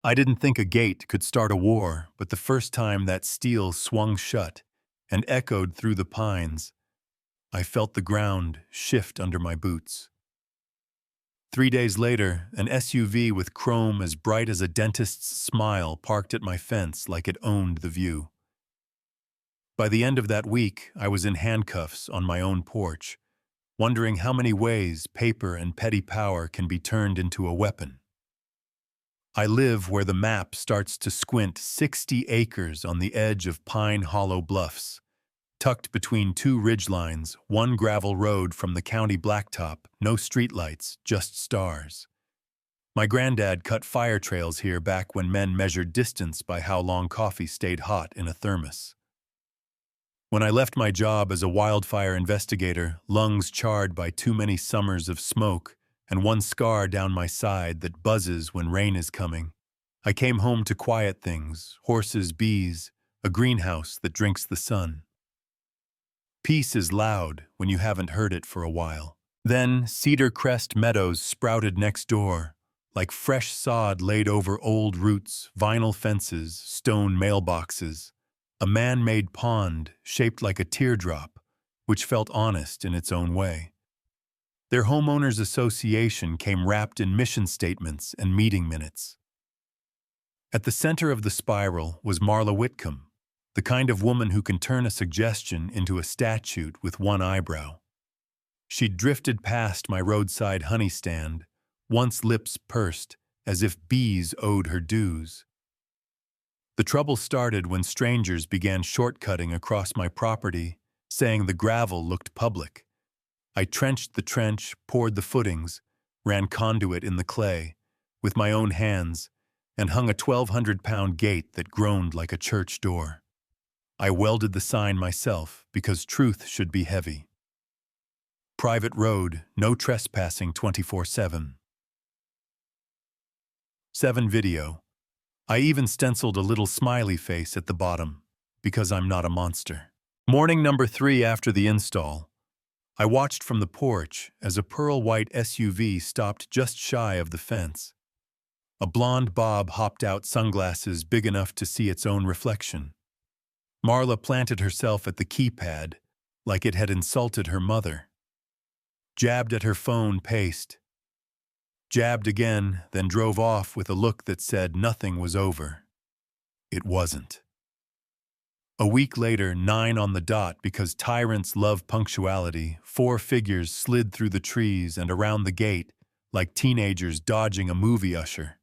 I didn't think a gate could start a war, but the first time that steel swung shut and echoed through the pines, I felt the ground shift under my boots. 3 days later, an SUV with chrome as bright as a dentist's smile parked at my fence like it owned the view. By the end of that week, I was in handcuffs on my own porch, wondering how many ways paper and petty power can be turned into a weapon. I live where the map starts to squint 60 acres on the edge of Pine Hollow Bluffs, tucked between two ridgelines, one gravel road from the county blacktop, no streetlights, just stars. My granddad cut fire trails here back when men measured distance by how long coffee stayed hot in a thermos. When I left my job as a wildfire investigator, lungs charred by too many summers of smoke and one scar down my side that buzzes when rain is coming, I came home to quiet things, horses, bees, a greenhouse that drinks the sun. Peace is loud when you haven't heard it for a while. Then Cedar Crest meadows sprouted next door, like fresh sod laid over old roots, vinyl fences, stone mailboxes, a man-made pond shaped like a teardrop, which felt honest in its own way. Their homeowners association came wrapped in mission statements and meeting minutes. At the center of the spiral was Marla Whitcomb, the kind of woman who can turn a suggestion into a statute with one eyebrow. She'd drifted past my roadside honey stand, once lips pursed, as if bees owed her dues. The trouble started when strangers began shortcutting across my property, saying the gravel looked public. I trenched the trench, poured the footings, ran conduit in the clay, with my own hands, and hung a 1,200-pound gate that groaned like a church door. I welded the sign myself because truth should be heavy. Private road, no trespassing 24/7. 7 video. I even stenciled a little smiley face at the bottom, because I'm not a monster. Morning number 3 after the install. I watched from the porch as a pearl-white SUV stopped just shy of the fence. A blonde bob hopped out, sunglasses big enough to see its own reflection. Marla planted herself at the keypad, like it had insulted her mother. Jabbed at her phone, paced. Jabbed again, then drove off with a look that said nothing was over. It wasn't. A week later, 9 on the dot, because tyrants love punctuality, 4 figures slid through the trees and around the gate like teenagers dodging a movie usher,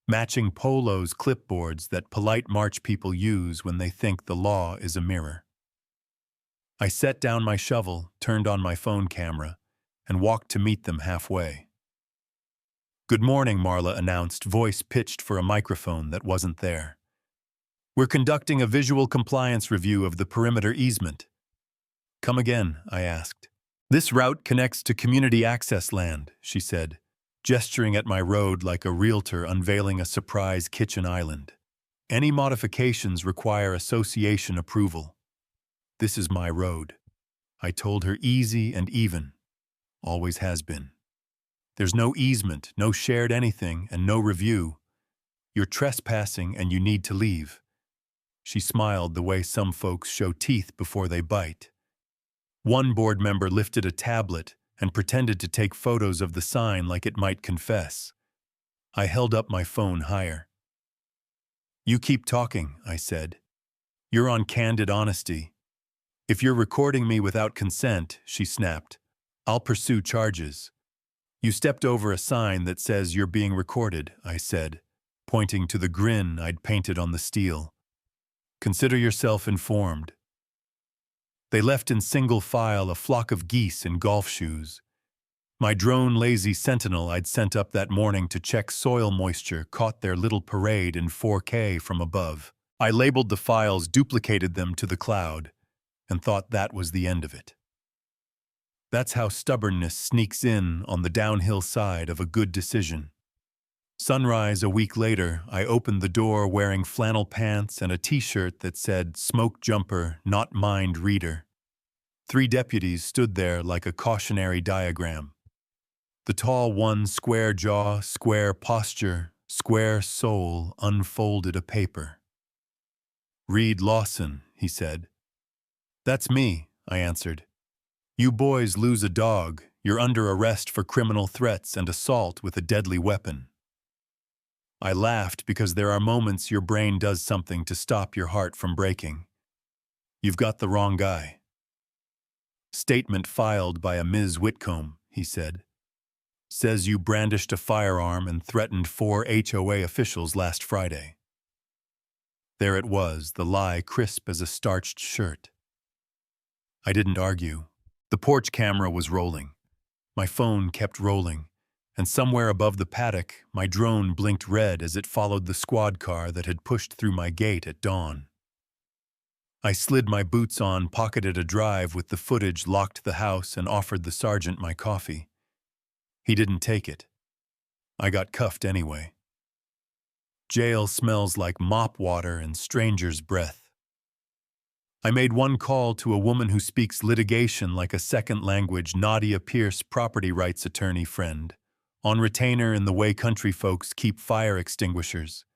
matching polos, clipboards that polite March people use when they think the law is a mirror. I set down my shovel, turned on my phone camera, and walked to meet them halfway. "Good morning," Marla announced, voice pitched for a microphone that wasn't there. "We're conducting a visual compliance review of the perimeter easement." "Come again," I asked. "This route connects to community access land," she said, gesturing at my road like a realtor unveiling a surprise kitchen island. "Any modifications require association approval. This is my road." I told her, easy and even. Always has been. There's no easement, no shared anything, and no review. You're trespassing and you need to leave. She smiled the way some folks show teeth before they bite. One board member lifted a tablet and pretended to take photos of the sign like it might confess. I held up my phone higher. "You keep talking," I said. "You're on candid honesty." "If you're recording me without consent," she snapped, "I'll pursue charges." "You stepped over a sign that says you're being recorded," I said, pointing to the grin I'd painted on the steel. "Consider yourself informed." They left in single file, a flock of geese in golf shoes. My drone lazy sentinel I'd sent up that morning to check soil moisture caught their little parade in 4K from above. I labeled the files, duplicated them to the cloud, and thought that was the end of it. That's how stubbornness sneaks in on the downhill side of a good decision. Sunrise a week later, I opened the door wearing flannel pants and a t-shirt that said "Smoke Jumper, Not Mind Reader." 3 deputies stood there like a cautionary diagram. The tall one, square jaw, square posture, Square Soul unfolded a paper. "Reed Lawson," he said. "That's me," I answered. "You boys lose a dog, you're under arrest for criminal threats and assault with a deadly weapon." I laughed because there are moments your brain does something to stop your heart from breaking. "You've got the wrong guy." "Statement filed by a Ms. Whitcomb," he said. "Says you brandished a firearm and threatened 4 HOA officials last Friday." There it was, the lie crisp as a starched shirt. I didn't argue. The porch camera was rolling. My phone kept rolling, and somewhere above the paddock, my drone blinked red as it followed the squad car that had pushed through my gate at dawn. I slid my boots on, pocketed a drive with the footage, locked the house, and offered the sergeant my coffee. He didn't take it. I got cuffed anyway. Jail smells like mop water and stranger's breath. I made one call to a woman who speaks litigation like a second language, Nadia Pierce, property rights attorney friend, on retainer in the way country folks keep fire extinguishers.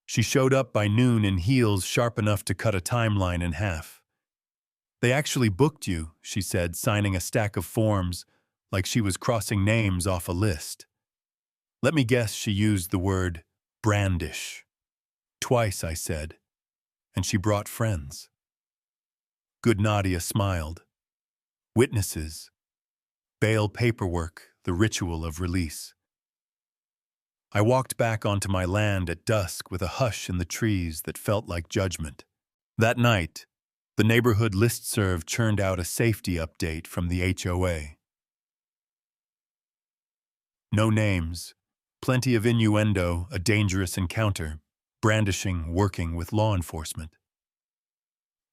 She showed up by noon in heels sharp enough to cut a timeline in half. "They actually booked you," she said, signing a stack of forms like she was crossing names off a list. Let me guess she used the word brandish. "Twice," I said, "and she brought friends." Good Nadia smiled. Witnesses. Bail paperwork, the ritual of release. I walked back onto my land at dusk with a hush in the trees that felt like judgment. That night, the neighborhood listserv churned out a safety update from the HOA. No names. Plenty of innuendo, a dangerous encounter, brandishing, working with law enforcement.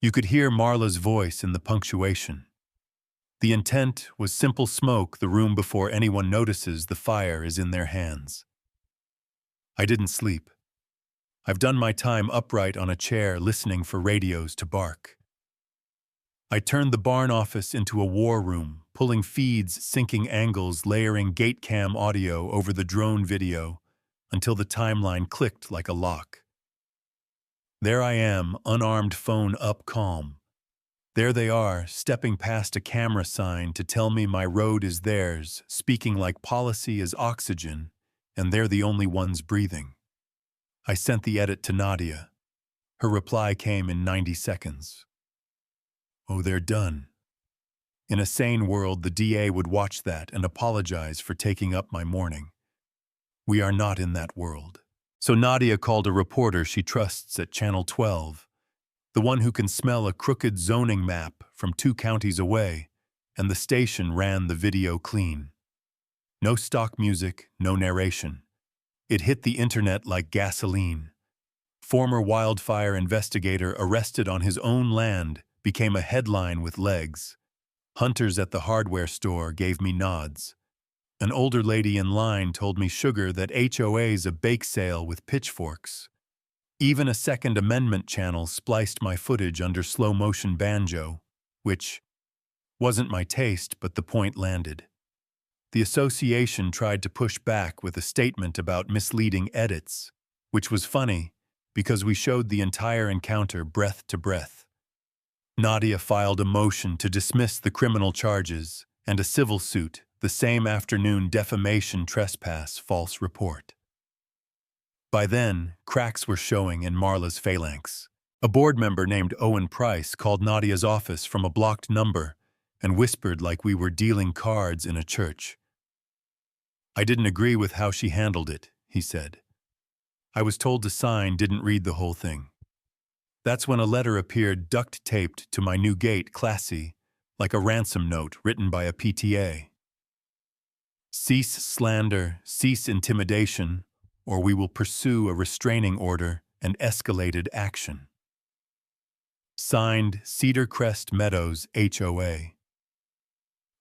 You could hear Marla's voice in the punctuation. The intent was simple: smoke the room before anyone notices the fire is in their hands. I didn't sleep. I've done my time upright on a chair listening for radios to bark. I turned the barn office into a war room, pulling feeds, syncing angles, layering gate cam audio over the drone video until the timeline clicked like a lock. There I am, unarmed, phone up, calm. There they are, stepping past a camera sign to tell me my road is theirs, speaking like policy is oxygen, and they're the only ones breathing. I sent the edit to Nadia. Her reply came in 90 seconds. "Oh, they're done." In a sane world, the DA would watch that and apologize for taking up my morning. We are not in that world. So Nadia called a reporter she trusts at Channel 12, the one who can smell a crooked zoning map from 2 counties away, and the station ran the video clean. No stock music, no narration. It hit the internet like gasoline. Former wildfire investigator arrested on his own land became a headline with legs. Hunters at the hardware store gave me nods. An older lady in line told me sugar that HOA's a bake sale with pitchforks. Even a Second Amendment channel spliced my footage under slow-motion banjo, which wasn't my taste, but the point landed. The association tried to push back with a statement about misleading edits, which was funny because we showed the entire encounter breath to breath. Nadia filed a motion to dismiss the criminal charges and a civil suit the same afternoon: defamation, trespass, false report. By then, cracks were showing in Marla's phalanx. A board member named Owen Price called Nadia's office from a blocked number and whispered like we were dealing cards in a church. "I didn't agree with how she handled it," he said. "I was told to sign, didn't read the whole thing." That's when a letter appeared duct-taped to my new gate, classy, like a ransom note written by a PTA. "Cease slander, cease intimidation, or we will pursue a restraining order and escalated action." Signed, Cedar Crest Meadows, HOA.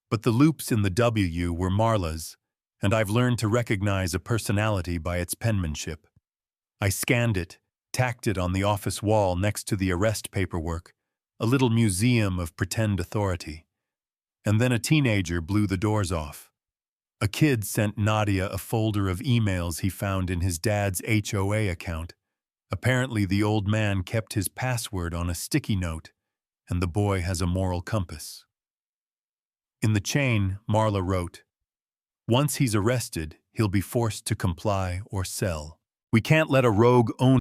But the loops in the W were Marla's, and I've learned to recognize a personality by its penmanship. I scanned it, tacked it on the office wall next to the arrest paperwork, a little museum of pretend authority. And then a teenager blew the doors off. A kid sent Nadia a folder of emails he found in his dad's HOA account. Apparently, the old man kept his password on a sticky note, and the boy has a moral compass. In the chain, Marla wrote, "Once he's arrested, he'll be forced to comply or sell. We can't let a rogue owner